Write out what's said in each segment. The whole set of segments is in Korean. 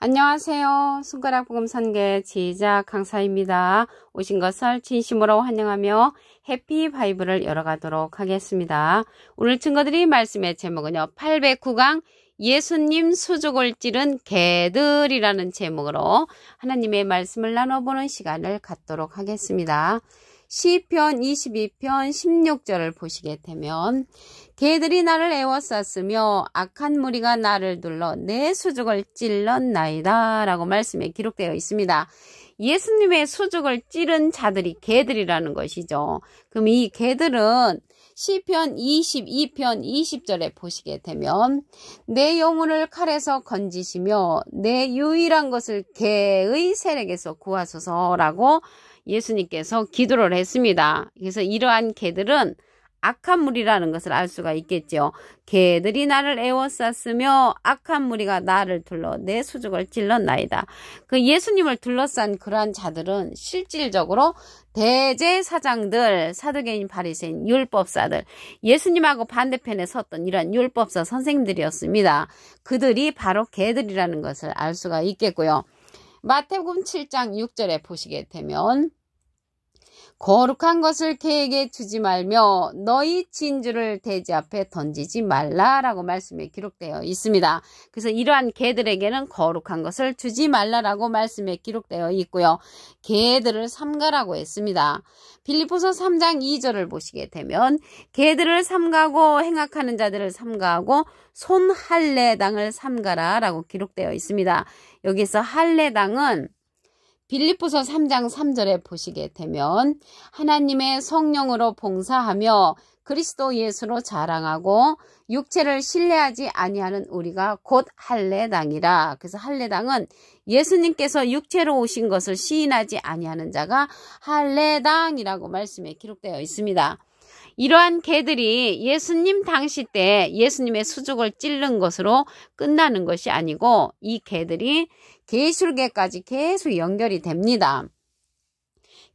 안녕하세요. 손가락 복음 선계 제작 강사입니다. 오신 것을 진심으로 환영하며 해피 바이블을 열어가도록 하겠습니다. 오늘 증거드릴 말씀의 제목은요. 809강 예수님 수족을 찌른 개들이라는 제목으로 하나님의 말씀을 나눠보는 시간을 갖도록 하겠습니다. 시편 22편 16절을 보시게 되면 개들이 나를 애워쌌으며 악한 무리가 나를 둘러 내 수족을 찔렀나이다 라고 말씀에 기록되어 있습니다. 예수님의 수족을 찌른 자들이 개들이라는 것이죠. 그럼 이 개들은 시편 22편 20절에 보시게 되면 내 영혼을 칼에서 건지시며 내 유일한 것을 개의 세력에서 구하소서라고 예수님께서 기도를 했습니다. 그래서 이러한 개들은 악한 무리라는 것을 알 수가 있겠죠. 개들이 나를 애워쌌으며 악한 무리가 나를 둘러 내 수족을 찔렀나이다. 그 예수님을 둘러싼 그러한 자들은 실질적으로 대제사장들, 사두개인, 바리새인, 율법사들, 예수님하고 반대편에 섰던 이러한 율법사 선생님들이었습니다. 그들이 바로 개들이라는 것을 알 수가 있겠고요. 마태복음 7장 6절에 보시게 되면 거룩한 것을 개에게 주지 말며 너희 진주를 돼지 앞에 던지지 말라라고 말씀에 기록되어 있습니다. 그래서 이러한 개들에게는 거룩한 것을 주지 말라라고 말씀에 기록되어 있고요. 개들을 삼가라고 했습니다. 빌립보서 3장 2절을 보시게 되면 개들을 삼가고 행악하는 자들을 삼가하고 손할례당을 삼가라라고 기록되어 있습니다. 여기서 할례당은 빌립보서 3장 3절에 보시게 되면 하나님의 성령으로 봉사하며 그리스도 예수로 자랑하고 육체를 신뢰하지 아니하는 우리가 곧 할례당이라. 그래서 할례당은 예수님께서 육체로 오신 것을 시인하지 아니하는 자가 할례당이라고 말씀에 기록되어 있습니다. 이러한 개들이 예수님 당시 때 예수님의 수족을 찔른 것으로 끝나는 것이 아니고 이 개들이 계시록에까지 계속 연결이 됩니다.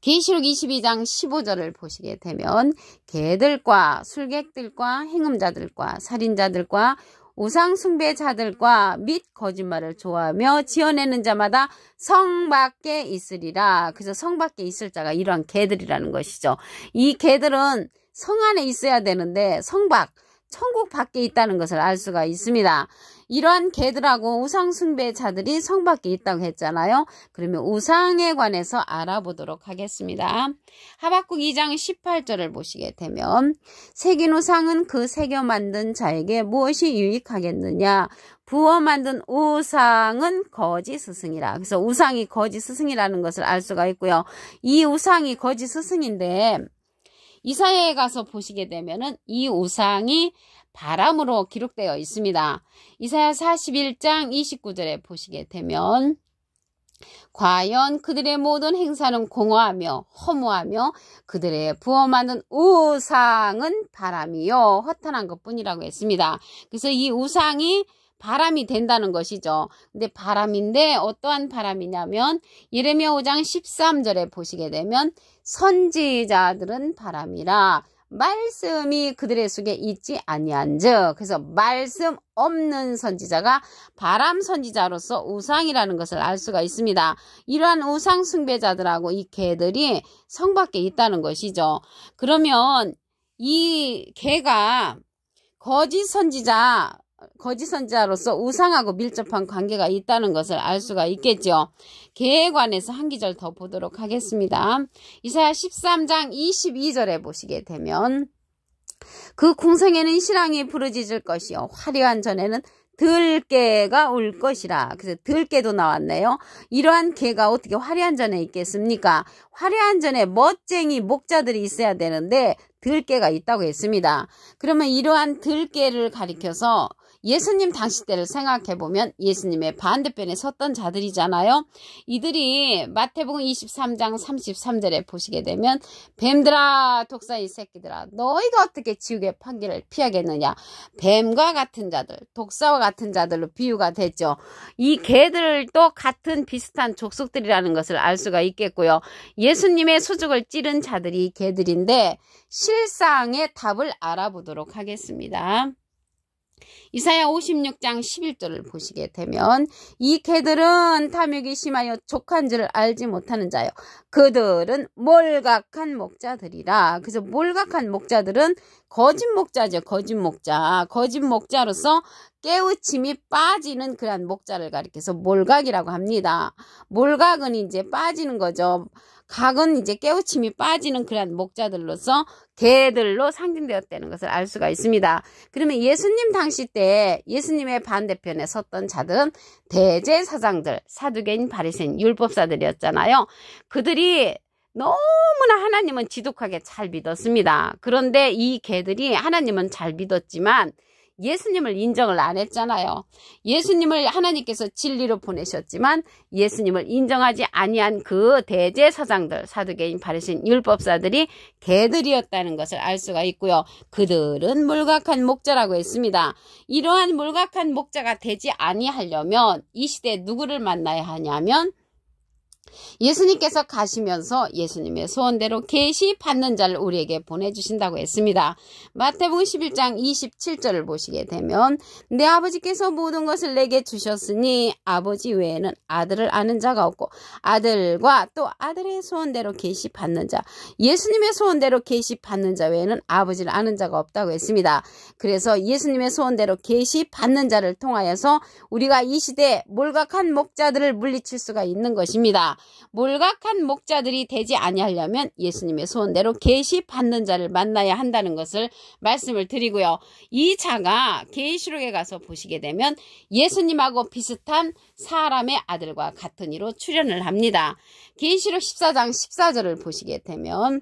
계시록 22장 15절을 보시게 되면 개들과 술객들과 행음자들과 살인자들과 우상숭배자들과 및 거짓말을 좋아하며 지어내는 자마다 성 밖에 있으리라. 그래서 성 밖에 있을 자가 이러한 개들이라는 것이죠. 이 개들은 성 안에 있어야 되는데 성 밖, 천국 밖에 있다는 것을 알 수가 있습니다. 이러한 개들하고 우상숭배자들이 성 밖에 있다고 했잖아요. 그러면 우상에 관해서 알아보도록 하겠습니다. 하박국 2장 18절을 보시게 되면 새긴 우상은 그 새겨 만든 자에게 무엇이 유익하겠느냐. 부어 만든 우상은 거짓 스승이라. 그래서 우상이 거짓 스승이라는 것을 알 수가 있고요. 이 우상이 거짓 스승인데 이사야에 가서 보시게 되면은 이 우상이 바람으로 기록되어 있습니다. 이사야 41장 29절에 보시게 되면 과연 그들의 모든 행사는 공허하며 허무하며 그들의 부어 만든 우상은 바람이요 허탄한 것뿐이라고 했습니다. 그래서 이 우상이 바람이 된다는 것이죠. 근데 바람인데 어떠한 바람이냐면 예레미야 5장 13절에 보시게 되면 선지자들은 바람이라 말씀이 그들의 속에 있지 아니한즉. 그래서 말씀 없는 선지자가 바람 선지자로서 우상이라는 것을 알 수가 있습니다. 이러한 우상 숭배자들하고 이 개들이 성 밖에 있다는 것이죠. 그러면 이 개가 거짓 선지자로서 우상하고 밀접한 관계가 있다는 것을 알 수가 있겠죠. 개에 관해서 한 기절 더 보도록 하겠습니다. 이사야 13장 22절에 보시게 되면 그 궁성에는 실랑이 부르짖을 것이요 화려한 전에는 들개가 울 것이라. 그래서 들개도 나왔네요. 이러한 개가 어떻게 화려한 전에 있겠습니까? 화려한 전에 멋쟁이 목자들이 있어야 되는데 들개가 있다고 했습니다. 그러면 이러한 들개를 가리켜서 예수님 당시 때를 생각해보면 예수님의 반대편에 섰던 자들이잖아요. 이들이 마태복음 23장 33절에 보시게 되면 뱀들아 독사의 새끼들아 너희가 어떻게 지옥의 판결을 피하겠느냐. 뱀과 같은 자들, 독사와 같은 자들로 비유가 됐죠. 이 개들도 같은 비슷한 족속들이라는 것을 알 수가 있겠고요. 예수님의 수족을 찌른 자들이 개들인데 실상의 답을 알아보도록 하겠습니다. 이사야 56장 11절을 보시게 되면 이 개들은 탐욕이 심하여 족한 줄을 알지 못하는 자요. 그들은 몰각한 목자들이라. 그래서 몰각한 목자들은 거짓 목자죠. 거짓 목자. 거짓 목자로서 깨우침이 빠지는 그러한 목자를 가리켜서 몰각이라고 합니다. 몰각은 이제 빠지는 거죠. 각은 이제 깨우침이 빠지는 그러한 목자들로서 개들로 상징되었다는 것을 알 수가 있습니다. 그러면 예수님 당시 때 예수님의 반대편에 섰던 자들은 대제사장들, 사두개인, 바리새인, 율법사들이었잖아요. 그들이 너무나 하나님은 지독하게 잘 믿었습니다. 그런데 이 개들이 하나님은 잘 믿었지만 예수님을 인정을 안 했잖아요. 예수님을 하나님께서 진리로 보내셨지만 예수님을 인정하지 아니한 그 대제사장들, 사두개인, 바리새인, 율법사들이 개들이었다는 것을 알 수가 있고요. 그들은 몰각한 목자라고 했습니다. 이러한 몰각한 목자가 되지 아니하려면 이 시대에 누구를 만나야 하냐면 예수님께서 가시면서 예수님의 소원대로 계시 받는 자를 우리에게 보내주신다고 했습니다. 마태복음 11장 27절을 보시게 되면 내 아버지께서 모든 것을 내게 주셨으니 아버지 외에는 아들을 아는 자가 없고 아들과 또 아들의 소원대로 계시 받는 자, 예수님의 소원대로 계시 받는 자 외에는 아버지를 아는 자가 없다고 했습니다. 그래서 예수님의 소원대로 계시 받는 자를 통하여서 우리가 이 시대에 몰각한 목자들을 물리칠 수가 있는 것입니다. 몰각한 목자들이 되지 아니하려면 예수님의 소원대로 계시 받는 자를 만나야 한다는 것을 말씀을 드리고요. 이 자가 계시록에 가서 보시게 되면 예수님하고 비슷한 사람의 아들과 같은 이로 출현을 합니다. 계시록 14장 14절을 보시게 되면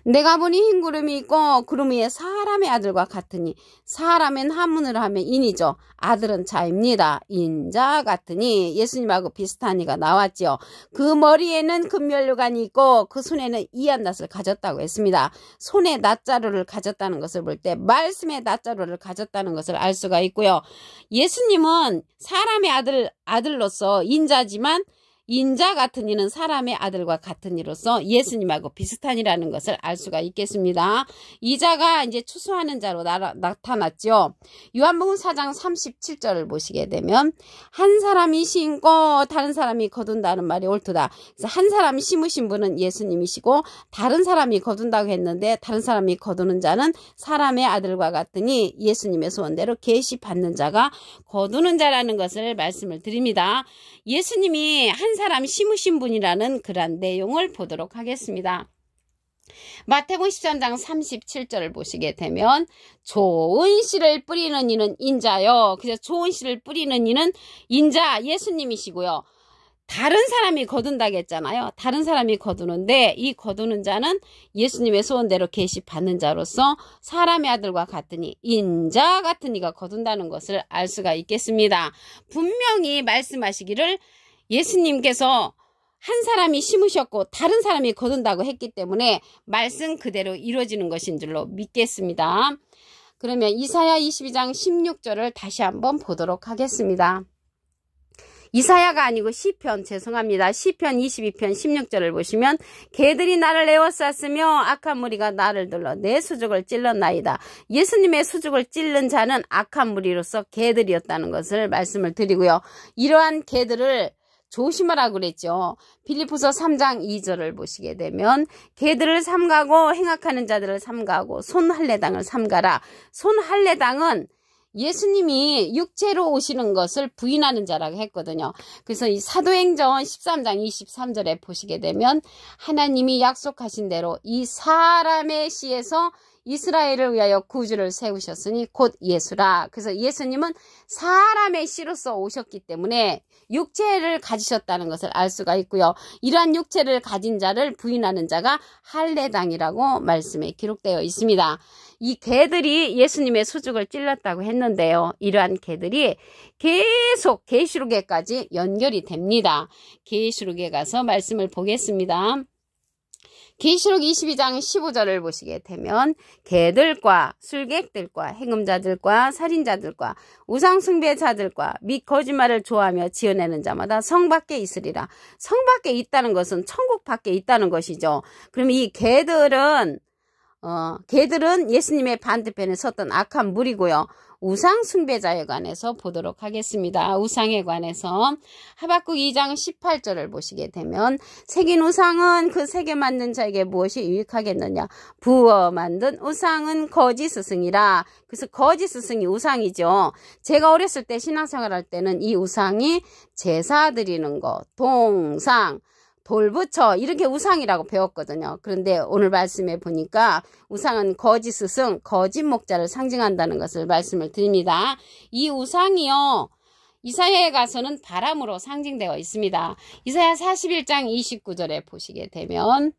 내가 보니 흰 구름이 있고 구름 위에 사람의 아들과 같으니 사람은 한문으로 하면 인이죠. 아들은 자입니다. 인자 같으니 예수님하고 비슷한 이가 나왔죠. 그 머리에는 금면류관이 있고 그 손에는 이한낫을 가졌다고 했습니다. 손에 낫자루를 가졌다는 것을 볼 때 말씀의 낫자루를 가졌다는 것을 알 수가 있고요. 예수님은 사람의 아들로서 인자지만 인자 같은 이는 사람의 아들과 같은 이로서 예수님하고 비슷한 이라는 것을 알 수가 있겠습니다. 이 자가 이제 추수하는 자로 나타났죠. 요한복음 4장 37절을 보시게 되면 한 사람이 심고 다른 사람이 거둔다는 말이 옳도다. 그래서 한 사람이 심으신 분은 예수님이시고 다른 사람이 거둔다고 했는데 다른 사람이 거두는 자는 사람의 아들과 같으니 예수님의 소원대로 계시 받는 자가 거두는 자라는 것을 말씀을 드립니다. 예수님이 한 사람 심으신 분이라는 그런 내용을 보도록 하겠습니다. 마태복음 13장 37절을 보시게 되면 좋은 씨를 뿌리는 이는 인자요. 그래서 좋은 씨를 뿌리는 이는 인자 예수님이시고요. 다른 사람이 거둔다고 했잖아요. 다른 사람이 거두는데 이 거두는 자는 예수님의 소원대로 계시 받는 자로서 사람의 아들과 같으니 인자 같은 이가 거둔다는 것을 알 수가 있겠습니다. 분명히 말씀하시기를 예수님께서 한 사람이 심으셨고 다른 사람이 거둔다고 했기 때문에 말씀 그대로 이루어지는 것인 줄로 믿겠습니다. 그러면 이사야 22장 16절을 다시 한번 보도록 하겠습니다. 이사야가 아니고 시편, 죄송합니다. 시편 22편 16절을 보시면 개들이 나를 에워쌌으며 악한 무리가 나를 둘러 내 수족을 찔렀나이다. 예수님의 수족을 찔른 자는 악한 무리로서 개들이었다는 것을 말씀을 드리고요. 이러한 개들을 조심하라고 그랬죠. 빌립보서 3장 2절을 보시게 되면 개들을 삼가고 행악하는 자들을 삼가고 손할례당을 삼가라. 손할례당은 예수님이 육체로 오시는 것을 부인하는 자라고 했거든요. 그래서 이 사도행전 13장 23절에 보시게 되면 하나님이 약속하신 대로 이 사람의 씨에서 이스라엘을 위하여 구주를 세우셨으니 곧 예수라. 그래서 예수님은 사람의 씨로서 오셨기 때문에 육체를 가지셨다는 것을 알 수가 있고요. 이러한 육체를 가진 자를 부인하는 자가 할례당이라고 말씀에 기록되어 있습니다. 이 개들이 예수님의 수족을 찔렀다고 했는데요. 이러한 개들이 계속 계시록에까지 연결이 됩니다. 계시록에 가서 말씀을 보겠습니다. 계시록 22장 15절을 보시게 되면 개들과 술객들과 행음자들과 살인자들과 우상숭배자들과 및 거짓말을 좋아하며 지어내는 자마다 성 밖에 있으리라. 성 밖에 있다는 것은 천국 밖에 있다는 것이죠. 그러면 이 개들은 예수님의 반대편에 섰던 악한 무리고요. 우상 숭배자에 관해서 보도록 하겠습니다. 우상에 관해서 하박국 2장 18절을 보시게 되면 새긴 우상은 그 새겨 만든 자에게 무엇이 유익하겠느냐. 부어 만든 우상은 거짓 스승이라. 그래서 거짓 스승이 우상이죠. 제가 어렸을 때 신앙생활 할 때는 이 우상이 제사 드리는 거, 동상, 돌부처 이렇게 우상이라고 배웠거든요. 그런데 오늘 말씀에 보니까 우상은 거짓 스승, 거짓 목자를 상징한다는 것을 말씀을 드립니다. 이 우상이요, 이사야에 가서는 바람으로 상징되어 있습니다. 이사야 41장 29절에 보시게 되면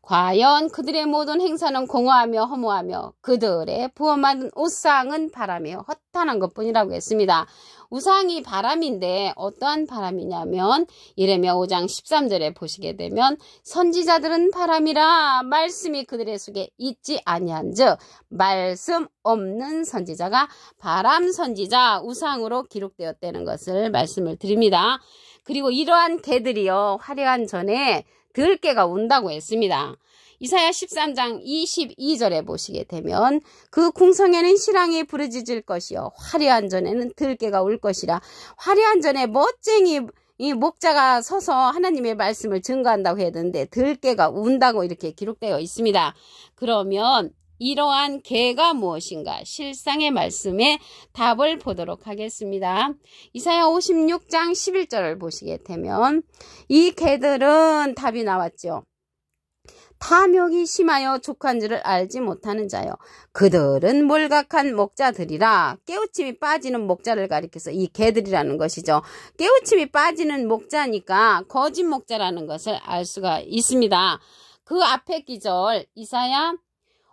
과연 그들의 모든 행사는 공허하며 허무하며 그들의 부어 만든 우상은 바람이요 허탄한 것뿐이라고 했습니다. 우상이 바람인데 어떠한 바람이냐면 예레미야 5장 13절에 보시게 되면 선지자들은 바람이라 말씀이 그들의 속에 있지 아니한즉 말씀 없는 선지자가 바람 선지자 우상으로 기록되었다는 것을 말씀을 드립니다. 그리고 이러한 개들이요 화려한 전에 들깨가 운다고 했습니다. 이사야 13장 22절에 보시게 되면 그 궁성에는 신랑이 부르짖을 것이요 화려한 전에는 들깨가 울 것이라. 화려한 전에 멋쟁이 이 목자가 서서 하나님의 말씀을 증거한다고 해야 되는데 들깨가 운다고 이렇게 기록되어 있습니다. 그러면 이러한 개가 무엇인가? 실상의 말씀에 답을 보도록 하겠습니다. 이사야 56장 11절을 보시게 되면 이 개들은 답이 나왔죠. 탐욕이 심하여 족한 줄을 알지 못하는 자요. 그들은 몰각한 목자들이라. 깨우침이 빠지는 목자를 가리켜서 이 개들이라는 것이죠. 깨우침이 빠지는 목자니까 거짓 목자라는 것을 알 수가 있습니다. 그 앞에 기절 이사야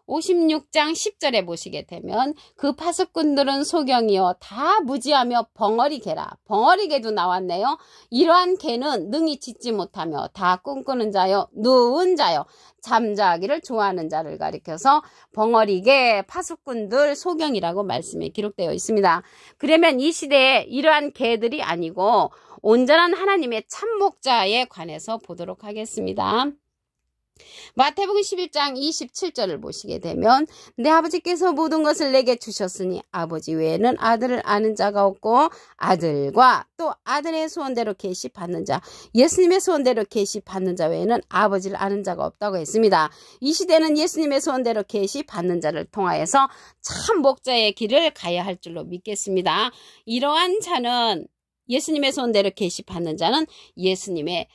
56장 10절에 보시게 되면 그 파수꾼들은 소경이요 다 무지하며 벙어리 개라. 벙어리 개도 나왔네요. 이러한 개는 능히 짖지 못하며 다 꿈꾸는 자요 누운 자요 잠자기를 좋아하는 자를 가리켜서 벙어리 개 파수꾼들 소경이라고 말씀에 기록되어 있습니다. 그러면 이 시대에 이러한 개들이 아니고 온전한 하나님의 참목자에 관해서 보도록 하겠습니다. 마태복음 11장 27절을 보시게 되면 내 아버지께서 모든 것을 내게 주셨으니 아버지 외에는 아들을 아는 자가 없고 아들과 또 아들의 소원대로 계시 받는 자 예수님의 소원대로 계시 받는 자 외에는 아버지를 아는 자가 없다고 했습니다. 이 시대는 예수님의 소원대로 계시 받는 자를 통하여서 참 목자의 길을 가야 할 줄로 믿겠습니다. 이러한 자는 예수님의 소원대로 계시 받는 자는 예수님의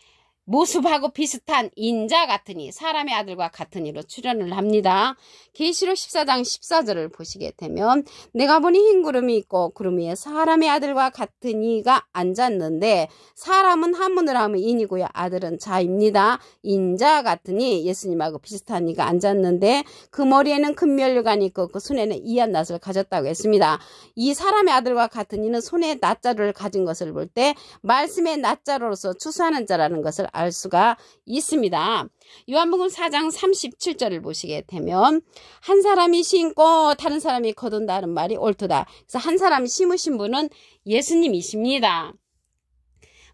모습하고 비슷한 인자 같으니 사람의 아들과 같은 이로 출현을 합니다. 계시록 14장 14절을 보시게 되면 내가 보니 흰 구름이 있고 구름 위에 사람의 아들과 같은 이가 앉았는데 사람은 한문으로 하면 인이고요 아들은 자입니다. 인자 같으니 예수님하고 비슷한 이가 앉았는데 그 머리에는 큰 면류관이 있고 그 손에는 이한 낫을 가졌다고 했습니다. 이 사람의 아들과 같은 이는 손에 낫자루를 가진 것을 볼 때 말씀의 낫자루로서 추수하는 자라는 것을 알 수가 있습니다. 요한복음 4장 37절을 보시게 되면 한 사람이 심고 다른 사람이 거둔다는 말이 옳도다. 그래서 한 사람이 심으신 분은 예수님이십니다.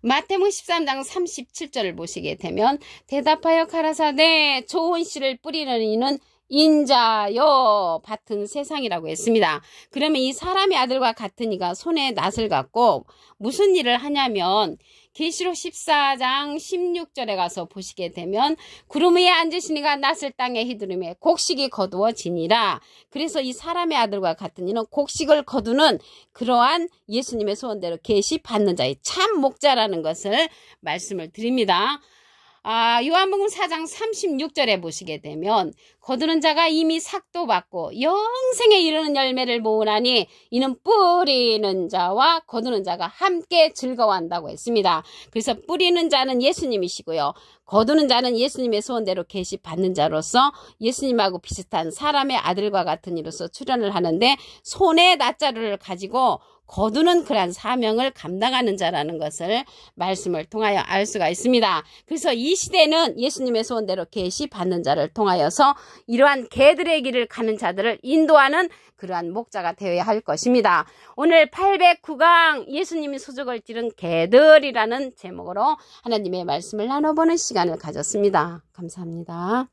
마태복음 13장 37절을 보시게 되면 대답하여 가라사대 좋은 씨를 뿌리는 이는 인자요 밭은 세상이라고 했습니다. 그러면 이 사람의 아들과 같은 이가 손에 낫을 갖고 무슨 일을 하냐면 계시록 14장 16절에 가서 보시게 되면 구름 위에 앉으신 이가 낫을 땅에 휘두르며 곡식이 거두어지니라. 그래서 이 사람의 아들과 같은 이는 곡식을 거두는 그러한 예수님의 소원대로 계시 받는 자의 참 목자라는 것을 말씀을 드립니다. 요한복음 4장 36절에 보시게 되면 거두는 자가 이미 삭도 받고 영생에 이르는 열매를 모으나니 이는 뿌리는 자와 거두는 자가 함께 즐거워한다고 했습니다. 그래서 뿌리는 자는 예수님이시고요. 거두는 자는 예수님의 소원대로 계시 받는 자로서 예수님하고 비슷한 사람의 아들과 같은 이로서 출현을 하는데 손에 낫자루를 가지고 거두는 그러한 사명을 감당하는 자라는 것을 말씀을 통하여 알 수가 있습니다. 그래서 이 시대는 예수님의 소원대로 계시 받는 자를 통하여서 이러한 개들의 길을 가는 자들을 인도하는 그러한 목자가 되어야 할 것입니다. 오늘 809강 예수님이 소적을 찌른 개들이라는 제목으로 하나님의 말씀을 나눠보는 시간을 가졌습니다. 감사합니다.